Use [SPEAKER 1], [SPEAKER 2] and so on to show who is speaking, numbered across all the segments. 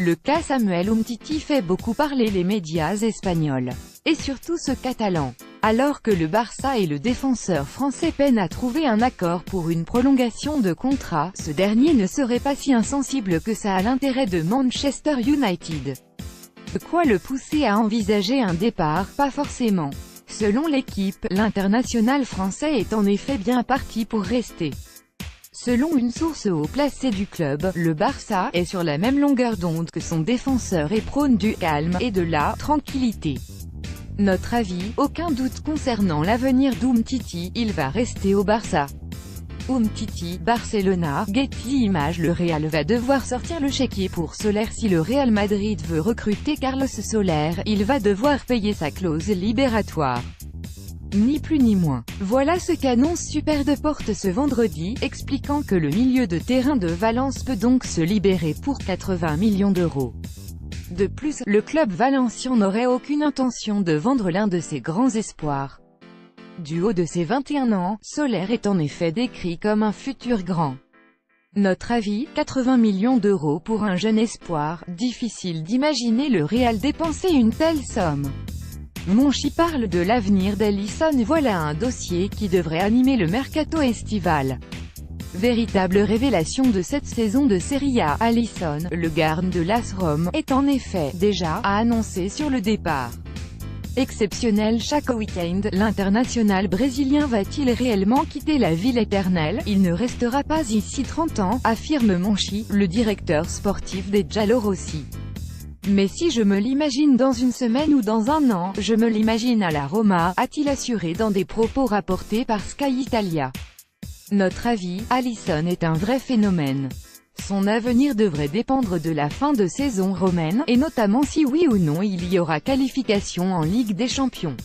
[SPEAKER 1] Le cas Samuel Umtiti fait beaucoup parler les médias espagnols, et surtout ceux catalans. Alors que le Barça et le défenseur français peinent à trouver un accord pour une prolongation de contrat, ce dernier ne serait pas si insensible que ça à l'intérêt de Manchester United. De quoi le pousser à envisager un départ? Pas forcément. Selon l'équipe, l'international français est en effet bien parti pour rester. Selon une source haut placée du club, le Barça est sur la même longueur d'onde que son défenseur et prône du calme et de la tranquillité. Notre avis, aucun doute concernant l'avenir d'Umtiti, il va rester au Barça. Umtiti, Barcelona, Getty Images. Le Real va devoir sortir le chéquier pour Soler. Si le Real Madrid veut recruter Carlos Soler, il va devoir payer sa clause libératoire. Ni plus ni moins. Voilà ce qu'annonce Super Deportes ce vendredi, expliquant que le milieu de terrain de Valence peut donc se libérer pour 80 millions d'euros. De plus, le club valencien n'aurait aucune intention de vendre l'un de ses grands espoirs. Du haut de ses 21 ans, Soler est en effet décrit comme un futur grand. Notre avis, 80 millions d'euros pour un jeune espoir, difficile d'imaginer le Real dépenser une telle somme. Monchi parle de l'avenir d'Alisson. Voilà un dossier qui devrait animer le mercato estival. Véritable révélation de cette saison de Serie A, Alisson, le garde de l'AS Rome, est en effet déjà annoncé sur le départ. Exceptionnel chaque week-end, l'international brésilien va-t-il réellement quitter la ville éternelle? Il ne restera pas ici 30 ans, affirme Monchi, le directeur sportif des Giallorossi. Mais si je me l'imagine dans une semaine ou dans un an, je me l'imagine à la Roma, a-t-il assuré dans des propos rapportés par Sky Italia. Notre avis, Alisson est un vrai phénomène. Son avenir devrait dépendre de la fin de saison romaine, et notamment si oui ou non il y aura qualification en Ligue des Champions.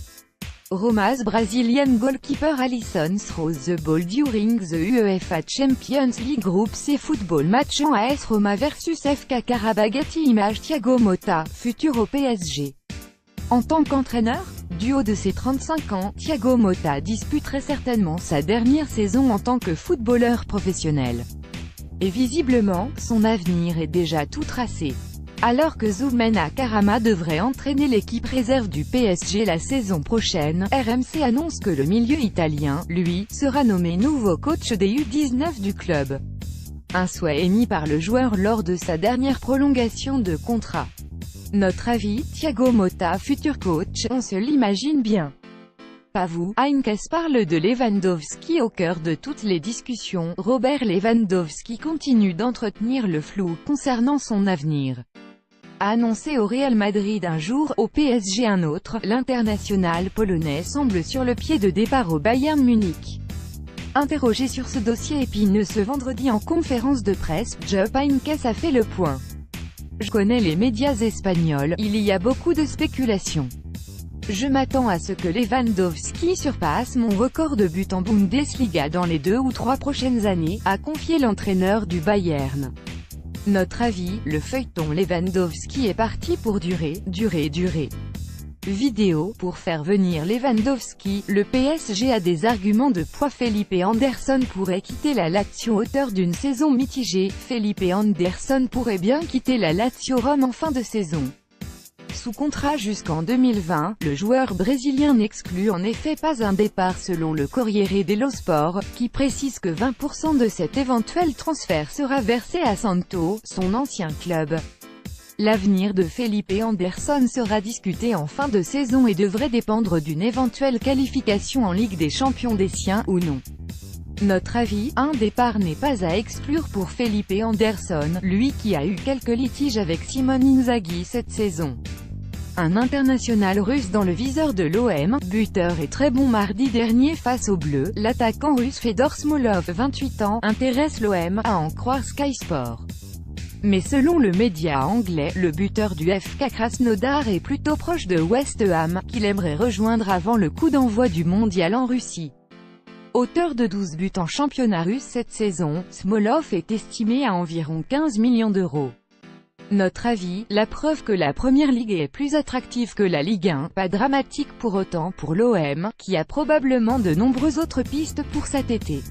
[SPEAKER 1] Roma's Brazilian goalkeeper Alisson throws the ball during the UEFA Champions League Group C football match en AS Roma vs FK Karabagh. Image Thiago Motta, futur au PSG. En tant qu'entraîneur, du haut de ses 35 ans, Thiago Motta disputerait certainement sa dernière saison en tant que footballeur professionnel. Et visiblement, son avenir est déjà tout tracé. Alors que Zoumana Karama devrait entraîner l'équipe réserve du PSG la saison prochaine, RMC annonce que le milieu italien, lui, sera nommé nouveau coach des U19 du club. Un souhait émis par le joueur lors de sa dernière prolongation de contrat. Notre avis, Thiago Motta futur coach, on se l'imagine bien. Pas vous? Heinkes parle de Lewandowski au cœur de toutes les discussions. Robert Lewandowski continue d'entretenir le flou concernant son avenir. A annoncé au Real Madrid un jour, au PSG un autre, l'international polonais semble sur le pied de départ au Bayern Munich. Interrogé sur ce dossier épineux ce vendredi en conférence de presse, Jupp Heynckes a fait le point. Je connais les médias espagnols, il y a beaucoup de spéculations. Je m'attends à ce que Lewandowski surpasse mon record de buts en Bundesliga dans les 2 ou 3 prochaines années, a confié l'entraîneur du Bayern. Notre avis, le feuilleton Lewandowski est parti pour durer. Vidéo, pour faire venir Lewandowski, le PSG a des arguments de poids. Felipe Anderson pourrait quitter la Lazio auteur d'une saison mitigée. Felipe Anderson pourrait bien quitter la Lazio Rome en fin de saison. Sous contrat jusqu'en 2020, le joueur brésilien n'exclut en effet pas un départ selon le Corriere dello Sport, qui précise que 20% de cet éventuel transfert sera versé à Santo, son ancien club. L'avenir de Felipe Anderson sera discuté en fin de saison et devrait dépendre d'une éventuelle qualification en Ligue des Champions des siens ou non. Notre avis, un départ n'est pas à exclure pour Felipe Anderson, lui qui a eu quelques litiges avec Simone Inzaghi cette saison. Un international russe dans le viseur de l'OM, buteur et très bon mardi dernier face aux Bleus, l'attaquant russe Fedor Smolov, 28 ans, intéresse l'OM, à en croire Sky Sport. Mais selon le média anglais, le buteur du FK Krasnodar est plutôt proche de West Ham, qu'il aimerait rejoindre avant le coup d'envoi du mondial en Russie. Auteur de 12 buts en championnat russe cette saison, Smolov est estimé à environ 15 millions d'euros. Notre avis, la preuve que la Première Ligue est plus attractive que la Ligue 1, pas dramatique pour autant pour l'OM, qui a probablement de nombreuses autres pistes pour cet été.